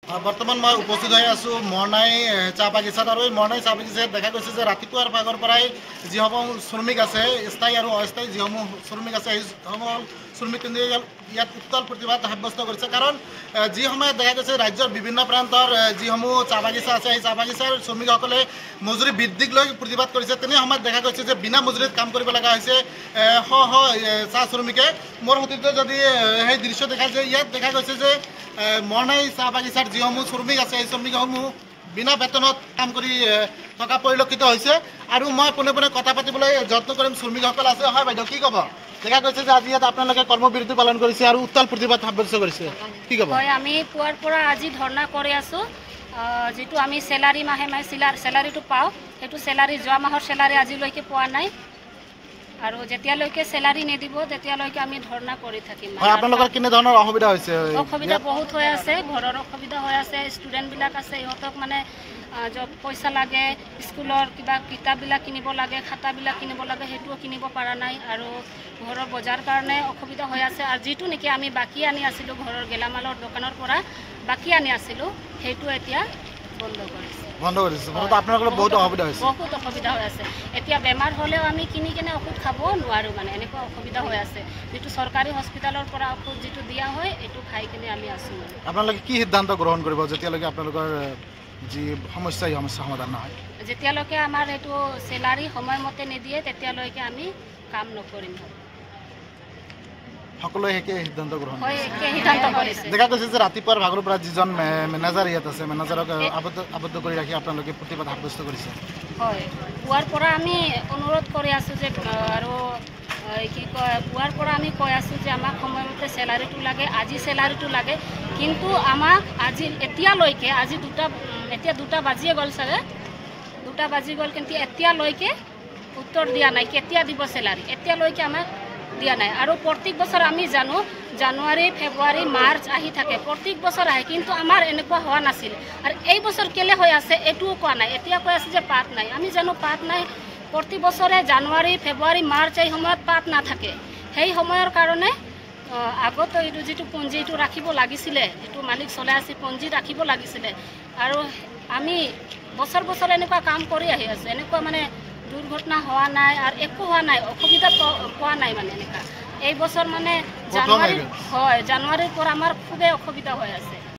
বৰ্তমান মই উপস্থিত হৈ আছোঁ মৰণাই চাহ বাগিচাত আৰু এই মৰণাই চাহ বাগিচাত দেখা গৈছে যে ৰাতিপুৱাৰ ভাগৰ পৰাই যিসমূহ শ্ৰমিক আছে স্থায়ী আৰু অস্থায়ী যিসমূহ শ্ৰমিক আছে সেইসমূহ শ্ৰমিক ইয়াত উত্তাল প্ৰতিবাদ সাব্যস্ত কৰিছে কাৰণ যি সময়ত দেখা গৈছে ৰাজ্যৰ বিভিন্ন প্ৰান্তৰ যিসমূহ চাহ বাগিচা আছে সেই চাহ বাগিচাৰ শ্ৰমিকসকলে মজুৰি বৃদ্ধিক লৈ প্ৰতিবাদ কৰিছে তেনে সময়ত দেখা গৈছে যে বিনা মজুৰিত কাম কৰিব লগা হৈছে শ শ চাহ শ্ৰমিকে মোৰ সতীৰ্থ যদি সেই দৃশ্য দেখা যায় ইয়াত দেখা গৈছে যে মৰণাই চাহ বাগিচাৰ যিসমূহ শ্ৰমিক আছে সেই শ্ৰমিকসমূহ বিনা বেতনত কাম কৰি থকা পৰিলক্ষিত হৈছে আৰু মই পোনে পোনে কথা পাতিবলৈ যত্ন কৰিম শ্ৰমিকসকল আছে হয় বাইদেউ কি ক'ব দেখা গৈছে যে আজি ইয়াত আপোনালোকে কৰ্মবিৰতি পালন কৰিছে আৰু উত্তাল প্ৰতিবাদ সাব্যস্ত কৰিছে কি ক'ব হয় আমি পুৱাৰ পৰা আজি ধৰ্ণা কৰি আছোঁ যিটো আমি চেলাৰী মাহে মাহে চেলাৰীটো পাওঁ সেইটো চেলাৰী যোৱা মাহৰ চেলাৰী আজিলৈকে পোৱা নাই আৰু যেতিয়ালৈকে চেলাৰী নিদিব তেতিয়ালৈকে আমি ধৰ্ণা কৰি থাকিম আপোনালোকৰ কেনে ধৰণৰ অসুবিধা হৈছে অসুবিধা বহুত হৈ আছে ঘৰৰ অসুবিধা হৈ আছে ষ্টুডেণ্টবিলাক আছে ইহঁতক মানে পইচা লাগে স্কুলৰ কিবা কিতাপবিলাক কিনিব লাগে খাতাবিলাক কিনিব লাগে সেইটোও কিনিব পৰা নাই আৰু ঘৰৰ বজাৰ কাৰণে অসুবিধা হৈ আছে আৰু যিটো নেকি আমি বাকী আনি আছিলোঁ ঘৰৰ গেলামালৰ দোকানৰ পৰা বাকী আনি আছিলোঁ সেইটো এতিয়া বন্ধ কৰিছে আপোনালোকৰ বহুত অসুবিধা হৈছে বহুত অসুবিধা হৈ আছে এতিয়া বেমাৰ হ'লেও আমি কিনি কিনে ঔষধ খাব নোৱাৰোঁ মানে এনেকুৱা অসুবিধা হৈ আছে যিটো চৰকাৰী হস্পিটেলৰ পৰা ঔষধ যিটো দিয়া হয় এইটো খাই কিনে আমি আছোঁ মানে আপোনালোকে কি সিদ্ধান্ত গ্ৰহণ কৰিব যেতিয়ালৈকে আপোনালোকৰ যি সমস্যা এই সমস্যা সমাধান নহয় যেতিয়ালৈকে আমাৰ এইটো চেলাৰী সময়মতে নিদিয়ে তেতিয়ালৈকে আমি কাম নকৰিম সকলোৱে একে সিদ্ধান্ত গ্ৰহণ কৰিছে দেখা গৈছে যে ৰাতিপুৱাৰ ভাগৰ পৰা যিজন মেনেজাৰ ইয়াত আছে মেনেজাৰক আবদ্ধ কৰি ৰাখি আপোনালোকে প্ৰতিবাদ সাব্যস্ত কৰিছে হয় পুৱাৰ পৰা আমি অনুৰোধ কৰি আছোঁ যে আৰু কি কয় পুৱাৰ পৰা আমি কৈ আছোঁ যে আমাক সময়মতে চেলাৰীটো লাগে আজি চেলাৰীটো লাগে কিন্তু আমাক আজি এতিয়ালৈকে আজি দুটা বাজিয়ে গ'ল চাগে 2টা বাজি গ'ল কিন্তু এতিয়ালৈকে উত্তৰ দিয়া নাই কেতিয়া দিব চেলাৰী এতিয়ালৈকে আমাক দিয়া নাই আৰু প্ৰত্যেক বছৰ আমি জানো জানুৱাৰী ফেব্ৰুৱাৰী মাৰ্চ আহি থাকে প্ৰত্যেক বছৰ আহে কিন্তু আমাৰ এনেকুৱা হোৱা নাছিল আৰু এই বছৰ কেলে হৈ আছে এইটোও কোৱা নাই এতিয়া কৈ আছে যে পাত নাই আমি জানো পাত নাই প্ৰতি বছৰে জানুৱাৰী ফেব্ৰুৱাৰী মাৰ্চ এই সময়ত পাত নাথাকে সেই সময়ৰ কাৰণে আগত এইটো যিটো পুঞ্জিটো ৰাখিব লাগিছিলে যিটো মালিক চলাই আছে পুঞ্জি ৰাখিব লাগিছিলে আৰু আমি বছৰ বছৰ এনেকুৱা কাম কৰি আহি আছোঁ এনেকুৱা মানে দুৰ্ঘটনা হোৱা নাই আৰু একো হোৱা নাই অসুবিধা পোৱা নাই মানে এনেকুৱা এই বছৰ মানে জানুৱাৰীৰ পৰা আমাৰ খুবেই অসুবিধা হৈ আছে